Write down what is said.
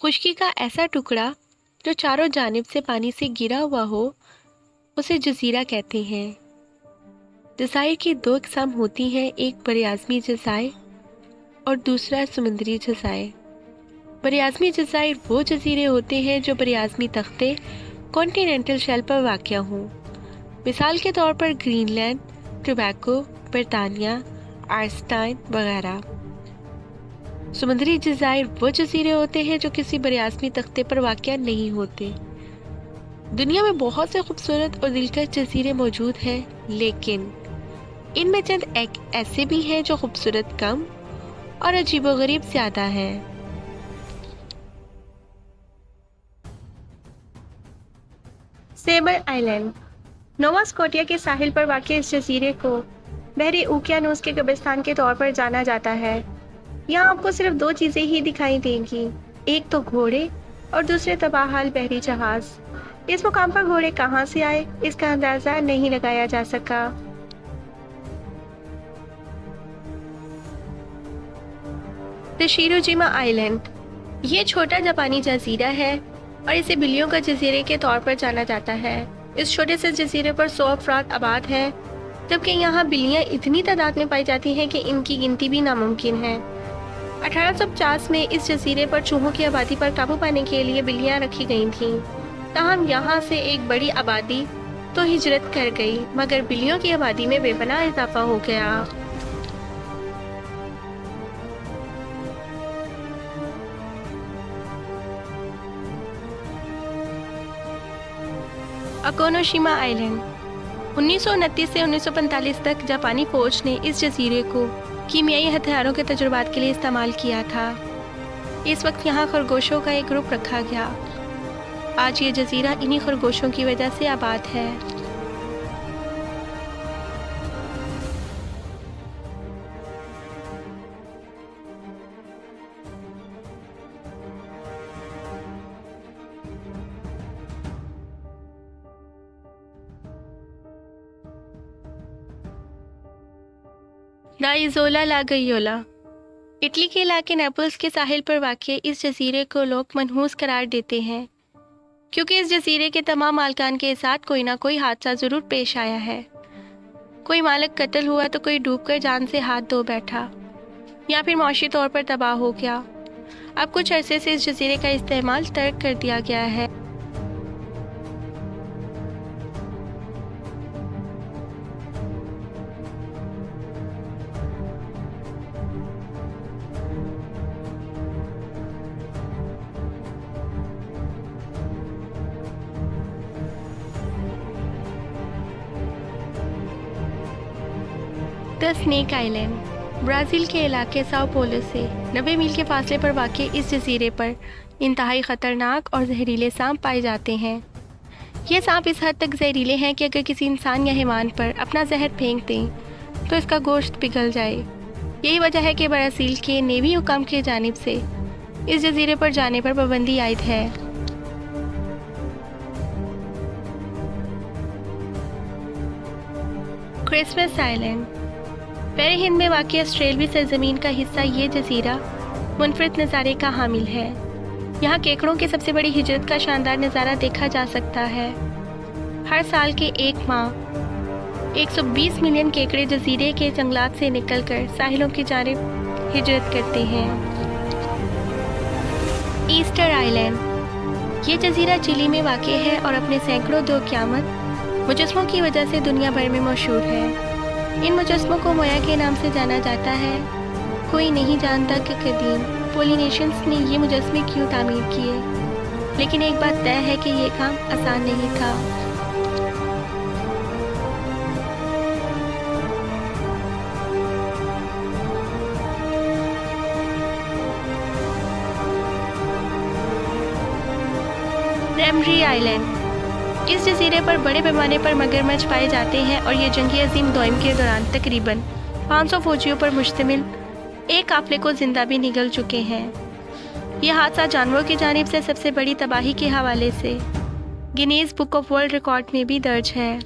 خشکی کا ایسا ٹکڑا جو چاروں جانب سے پانی سے گرا ہوا ہو اسے جزیرہ کہتے ہیں۔ جزائر کی دو اقسام ہوتی ہیں، ایک براعظمی جزائر اور دوسرا سمندری جزائر۔ براعظمی جزائر وہ جزیرے ہوتے ہیں جو براعظمی تختے کانٹیننٹل شیل پر واقع ہوں، مثال کے طور پر گرین لینڈ، ٹوبیکو، برطانیہ، آئسٹائن وغیرہ۔ سمندری جزائر وہ جزیرے ہوتے ہیں جو کسی براعظمی تختے پر واقع نہیں ہوتے۔ دنیا میں بہت سے خوبصورت اور دلکش جزیرے موجود ہیں، لیکن ان میں چند ایسے بھی ہیں جو خوبصورت کم اور عجیب و غریب زیادہ ہیں۔ سیبر آئی لینڈ نووا اسکوٹیا کے ساحل پر واقع اس جزیرے کو بحری اوقیانوس کے قبرستان کے طور پر جانا جاتا ہے۔ یہاں آپ کو صرف دو چیزیں ہی دکھائی دیں گی، ایک تو گھوڑے اور دوسرے تباہ حال بحری جہاز۔ اس مقام پر گھوڑے کہاں سے آئے اس کا اندازہ نہیں لگایا جا سکا۔ تشیروجیما آئی لینڈ یہ چھوٹا جاپانی جزیرہ ہے اور اسے بلیوں کا جزیرے کے طور پر جانا جاتا ہے۔ اس چھوٹے سے جزیرے پر 100 افراد آباد ہیں، جبکہ یہاں بلیاں اتنی تعداد میں پائی جاتی ہیں کہ ان کی گنتی بھی ناممکن ہے۔ 1850 میں اس جزیرے پر چوہوں کی آبادی پر قابو پانے کے لیے بلیاں رکھی گئی تھیں، تاہم یہاں سے ایک بڑی آبادی تو ہجرت کر گئی، مگر بلیوں کی آبادی میں بے پناہ اضافہ ہو گیا۔ اکونوشیما آئی لینڈ 1929 سے 1945 تک جاپانی فوج نے اس جزیرے کو کیمیائی ہتھیاروں کے تجربات کے لیے استعمال کیا تھا۔ اس وقت یہاں خرگوشوں کا ایک گروپ رکھا گیا۔ آج یہ جزیرہ انہی خرگوشوں کی وجہ سے آباد ہے۔ لا ایزولا لا گیولا اٹلی کے علاقے نیپلز کے ساحل پر واقع اس جزیرے کو لوگ منحوس قرار دیتے ہیں، کیونکہ اس جزیرے کے تمام مالکان کے ساتھ کوئی نہ کوئی حادثہ ضرور پیش آیا ہے۔ کوئی مالک قتل ہوا تو کوئی ڈوب کر جان سے ہاتھ دھو بیٹھا، یا پھر معاشی طور پر تباہ ہو گیا۔ اب کچھ عرصے سے اس جزیرے کا استعمال ترک کر دیا گیا ہے۔ اسنیک آئی لینڈ برازیل کے علاقے ساؤ پولو سے 90 میل کے فاصلے پر واقع اس جزیرے پر انتہائی خطرناک اور زہریلے سانپ پائے جاتے ہیں۔ یہ سانپ اس حد تک زہریلے ہیں کہ اگر کسی انسان یا حیوان پر اپنا زہر پھینک دیں تو اس کا گوشت پگھل جائے۔ یہی وجہ ہے کہ برازیل کے نیوی حکام کی جانب سے اس جزیرے پر جانے پر پابندی عائد ہے۔ کرسمس آئی لینڈ بحر ہند میں واقع آسٹریلوی سرزمین کا حصہ یہ جزیرہ منفرد نظارے کا حامل ہے۔ یہاں کیکڑوں کی سب سے بڑی ہجرت کا شاندار نظارہ دیکھا جا سکتا ہے۔ ہر سال کے ایک ماہ 120 ملین کیکڑے جزیرے کے جنگلات سے نکل کر ساحلوں کی جانب ہجرت کرتے ہیں۔ ایسٹر آئی لینڈ یہ جزیرہ چلی میں واقع ہے اور اپنے سینکڑوں دو قیامت مجسموں کی وجہ سے دنیا بھر میں مشہور ہے۔ ان مجسموں کو مویا کے نام سے جانا جاتا ہے۔ کوئی نہیں جانتا کہ قدیم پولینیشینز نے یہ مجسمے کیوں تعمیر کیے، لیکن ایک بات طے ہے کہ یہ کام آسان نہیں تھا۔ ریمری آئی لینڈ اس جزیرے پر بڑے پیمانے پر مگرمچھ پائے جاتے ہیں اور یہ جنگ عظیم دوئم کے دوران تقریباً 500 فوجیوں پر مشتمل ایک قافلے کو زندہ بھی نگل چکے ہیں۔ یہ حادثہ جانوروں کی جانب سے سب سے بڑی تباہی کے حوالے سے Guinness book of world record میں بھی درج ہے۔